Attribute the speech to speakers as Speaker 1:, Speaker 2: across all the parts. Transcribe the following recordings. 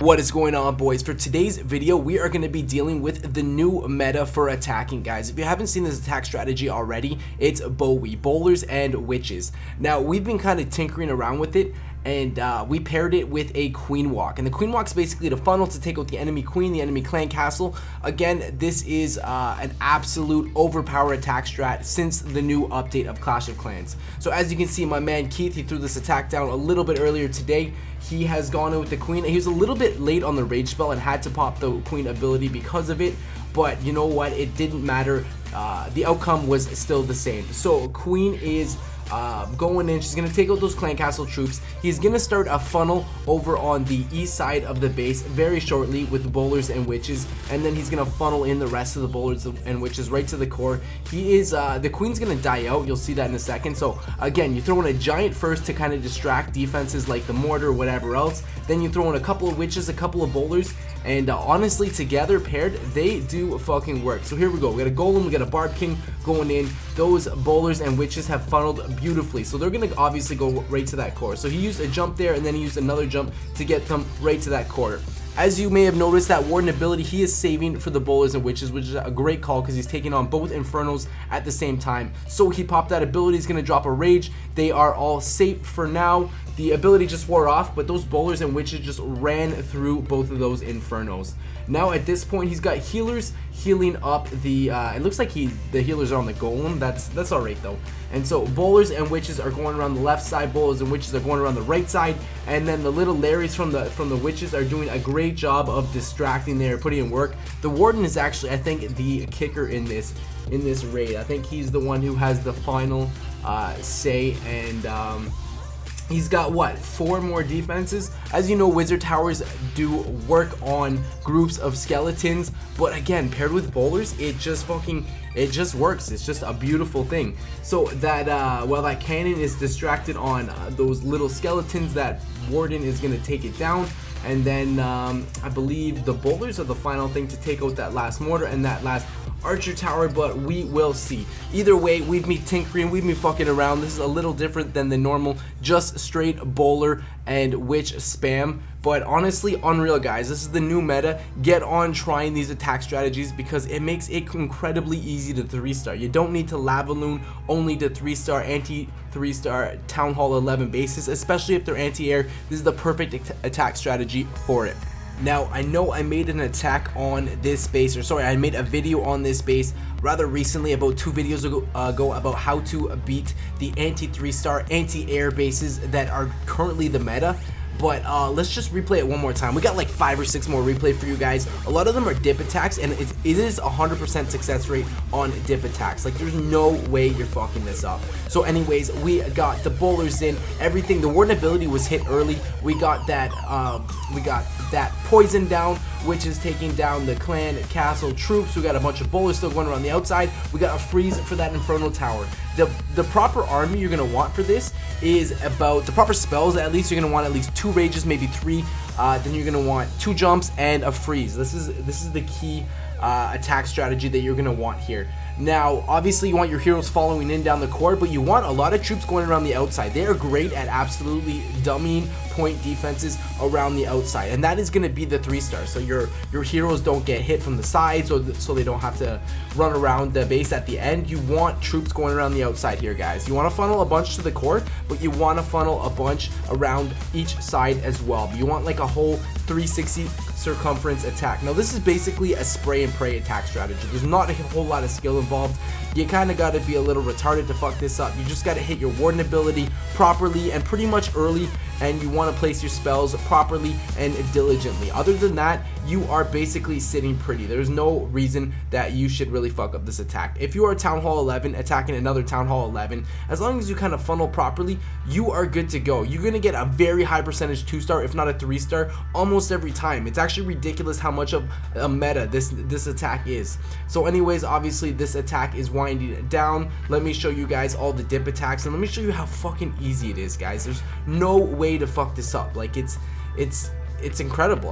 Speaker 1: What is going on, boys? For today's video, we are going to be dealing with the new meta for attacking, guys. If you haven't seen this attack strategy already, it's Bowie, Bowlers and Witches. Now, we've been kind of tinkering around with it, and we paired it with a Queen Walk. And the Queen Walk is basically the funnel to take out the enemy queen, the enemy clan castle. Again, this is an absolute overpower attack strat since the new update of Clash of Clans. So as you can see, my man Keith, he threw this attack down a little bit earlier today. He has gone in with the queen. He was a little bit late on the rage spell and had to pop the queen ability because of it. But you know what? It didn't matter. The outcome was still the same. So queen is going in. She's going to take out those clan castle troops. He's going to start a funnel over on the east side of the base very shortly with bowlers and witches, and then he's going to funnel in the rest of the bowlers and witches right to the core. He is the queen's going to die out. You'll see that in a second. So again, you throw in a giant first to kind of distract defenses like the mortar or whatever else. Then you throw in a couple of witches, a couple of bowlers, and honestly, together paired, they do fucking work. So here we go. We got a golem, we got a barb king going in. Those bowlers and witches have funneled beautifully, so they're gonna obviously go right to that core. So he used a jump there, and then he used another jump to get them right to that core. As you may have noticed, that warden ability he is saving for the bowlers and witches, which is a great call because he's taking on both infernos at the same time. So he popped that ability. He's going to drop a rage. They are all safe for now. The ability just wore off, but those bowlers and witches just ran through both of those infernos. Now at this point, he's got healers healing up the it looks like the healers are on the golem. That's all right though. And so bowlers and witches are going around the left side, bowlers and witches are going around the right side, and then the little Larrys from the witches are doing a great job of distracting there, putting in work. The warden is actually, I think, the kicker in this raid. I think he's the one who has the final say, and he's got what, 4 more defenses. As you know, wizard towers do work on groups of skeletons, but again, paired with bowlers, it just works. It's just a beautiful thing. So that while that cannon is distracted on those little skeletons, that warden is going to take it down. And then I believe the bowlers are the final thing to take out that last mortar and that last archer tower, but we will see. Either way, we've been tinkering, we've been fucking around. This is a little different than the normal just straight bowler and witch spam, but honestly unreal, guys. This is the new meta. Get on trying these attack strategies because it makes it incredibly easy to 3-star. You don't need to lava loon only to 3-star, anti 3-star Town Hall 11 bases, especially if they're anti-air. This is the perfect attack strategy for it. Now, I know I made an attack on this base, or sorry, I made a video on this base rather recently, about 2 videos ago, about how to beat the anti 3-star, anti-air bases that are currently the meta. But let's just replay it one more time. We got like 5 or 6 more replay for you guys. A lot of them are dip attacks, and it is 100% success rate on dip attacks. Like, there's no way you're fucking this up. So anyways, we got the bowlers in, everything. The warden ability was hit early. We got that poison down, which is taking down the clan castle troops. We got a bunch of bowlers still going around the outside. We got a freeze for that inferno tower. The proper army you're gonna want for this is about the proper spells. At least you're gonna want at least 2 rages, maybe 3. Then you're gonna want 2 jumps and a freeze. This is the key attack strategy that you're gonna want here. Now, obviously, you want your heroes following in down the core, but you want a lot of troops going around the outside. They are great at absolutely dummying point defenses around the outside, and that is going to be the 3-star. So your heroes don't get hit from the sides, so they don't have to run around the base at the end. You want troops going around the outside here, guys. You want to funnel a bunch to the core, but you want to funnel a bunch around each side as well. But you want like a whole 360 circumference attack. Now, this is basically a spray and pray attack strategy. There's not a whole lot of skill involved. You kind of got to be a little retarded to fuck this up. You just got to hit your warden ability properly and pretty much early, and you want to place your spells properly and diligently. Other than that, you are basically sitting pretty. There's no reason that you should really fuck up this attack. If you are Town Hall 11 attacking another Town Hall 11, as long as you kind of funnel properly, you are good to go. You're going to get a very high percentage 2-star, if not a 3-star, almost every time. It's actually ridiculous how much of a meta this attack is. So anyways, obviously this attack is winding down. Let me show you guys all the dip attacks, and let me show you how fucking easy it is, guys. There's no way to fuck this up. Like, it's incredible.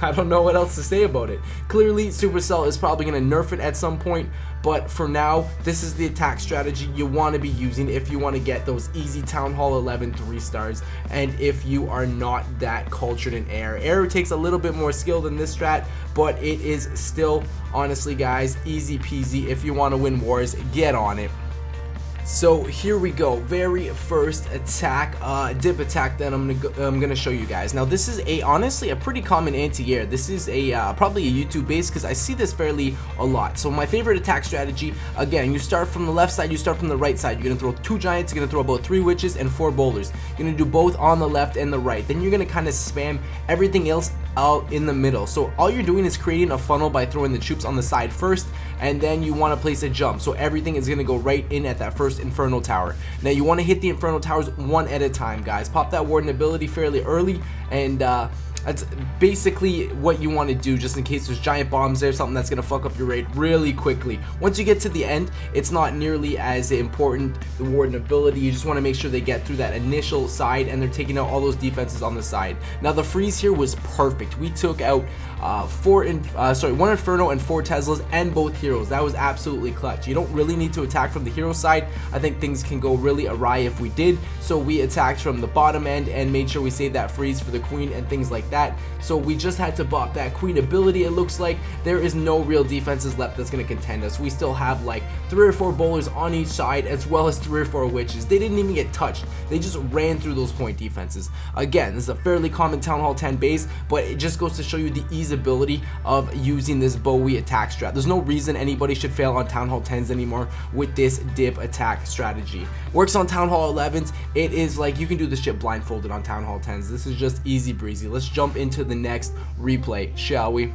Speaker 1: I don't know what else to say about it. Clearly, Supercell is probably going to nerf it at some point, but for now, this is the attack strategy you want to be using if you want to get those easy Town Hall 11 3-stars, and if you are not that cultured in air. Air takes a little bit more skill than this strat, but it is still, honestly guys, easy peasy. If you want to win wars, get on it. So here we go, very first attack, dip attack that I'm gonna show you guys. Now this is honestly a pretty common anti-air. This is probably a YouTube base because I see this fairly a lot. So my favorite attack strategy, again, you start from the left side, you start from the right side. You're gonna throw 2 giants, you're gonna throw about 3 witches and 4 bowlers. You're gonna do both on the left and the right. Then you're gonna kind of spam everything else out in the middle. So all you're doing is creating a funnel by throwing the troops on the side first, and then you want to place a jump. So everything is going to go right in at that first Inferno Tower. Now you want to hit the Inferno Towers one at a time, guys. Pop that Warden ability fairly early, and that's basically what you want to do, just in case there's giant bombs there, something that's going to fuck up your raid really quickly. Once you get to the end, it's not nearly as important, the Warden ability. You just want to make sure they get through that initial side and they're taking out all those defenses on the side. Now the freeze here was perfect. We took out 1 Inferno and 4 Teslas and both heroes. That was absolutely clutch. You don't really need to attack from the hero side. I think things can go really awry if we did, so we attacked from the bottom end and made sure we saved that freeze for the queen and things like that. So we just had to bop that queen ability. It looks like there is no real defenses left that's going to contend us. We still have like 3 or 4 bowlers on each side, as well as 3 or 4 witches. They didn't even get touched. They just ran through those point defenses. Again, this is a fairly common Town Hall 10 base, but it just goes to show you the easeability of using this Bowie attack strat. There's no reason anybody should fail on Town Hall 10s anymore with this dip attack strategy. Works on Town Hall 11s. It is like you can do this shit blindfolded on Town Hall 10s. This is just easy breezy. Let's jump into the next replay, shall we?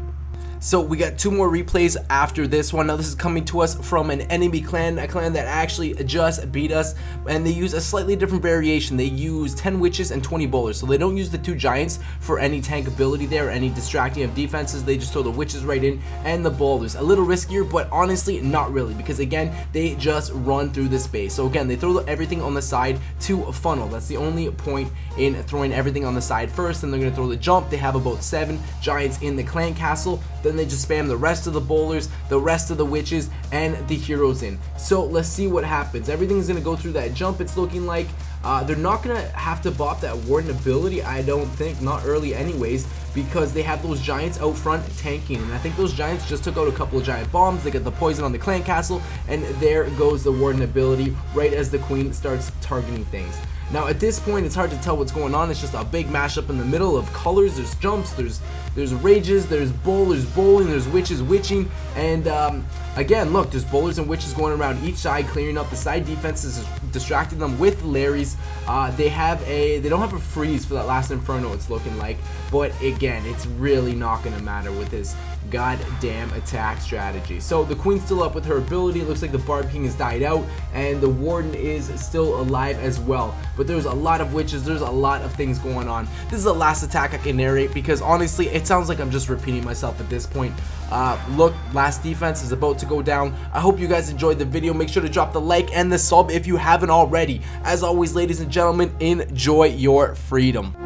Speaker 1: So we got 2 more replays after this one. Now this is coming to us from an enemy clan, a clan that actually just beat us, and they use a slightly different variation. They use 10 witches and 20 bowlers, so they don't use the 2 giants for any tank ability there, any distracting of defenses. They just throw the witches right in and the bowlers. A little riskier, but honestly not really, because again, they just run through the space. So again, they throw everything on the side to a funnel. That's the only point in throwing everything on the side first. Then they're going to throw the jump. They have about 7 giants in the clan castle. Then they just spam the rest of the bowlers, the rest of the witches, and the heroes in. So let's see what happens. Everything's going to go through that jump, it's looking like. They're not going to have to bop that Warden ability, I don't think, not early anyways, because they have those giants out front tanking, and I think those giants just took out a couple of giant bombs. They get the poison on the clan castle, and there goes the Warden ability right as the queen starts targeting things. Now at this point, it's hard to tell what's going on. It's just a big mashup in the middle of colors. There's jumps, there's rages, there's bowling, there's witches witching, and again, look, there's bowlers and witches going around each side, clearing up the side defenses, distracting them with Larry's. They don't have a freeze for that last Inferno, it's looking like, but again, it's really not going to matter with this goddamn attack strategy. So the queen's still up with her ability. It looks like the Barb King has died out, and the Warden is still alive as well. But there's a lot of witches, there's a lot of things going on. This is the last attack I can narrate, because honestly, it sounds like I'm just repeating myself at this point. Look, last defense is about to go down. I hope you guys enjoyed the video. Make sure to drop the like and the sub if you haven't already. As always, ladies and gentlemen, enjoy your freedom.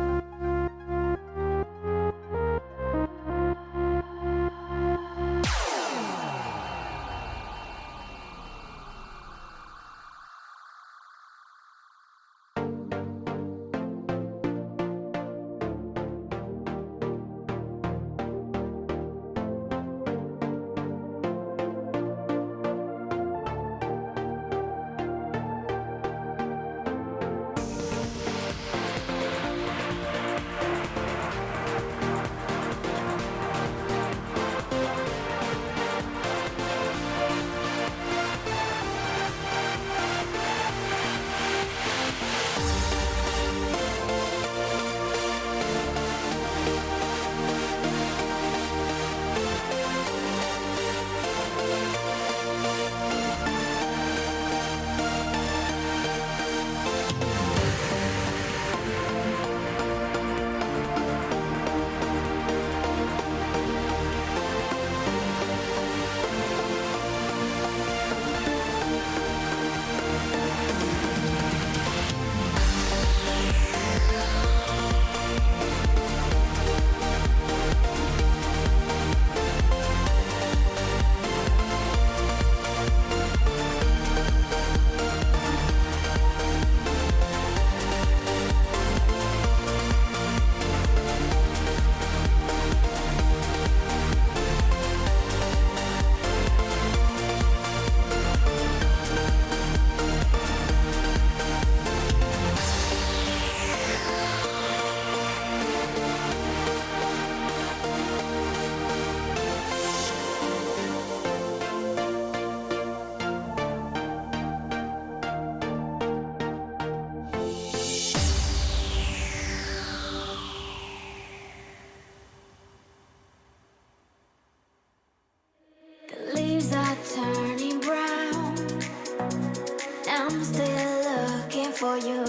Speaker 2: for you.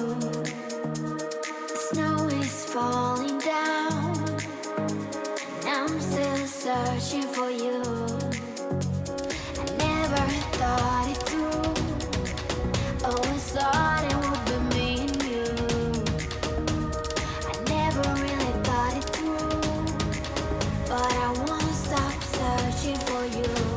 Speaker 2: The snow is falling down, and I'm still searching for you. I never thought it through, always thought it would be me and you. I never really thought it through, but I won't stop searching for you.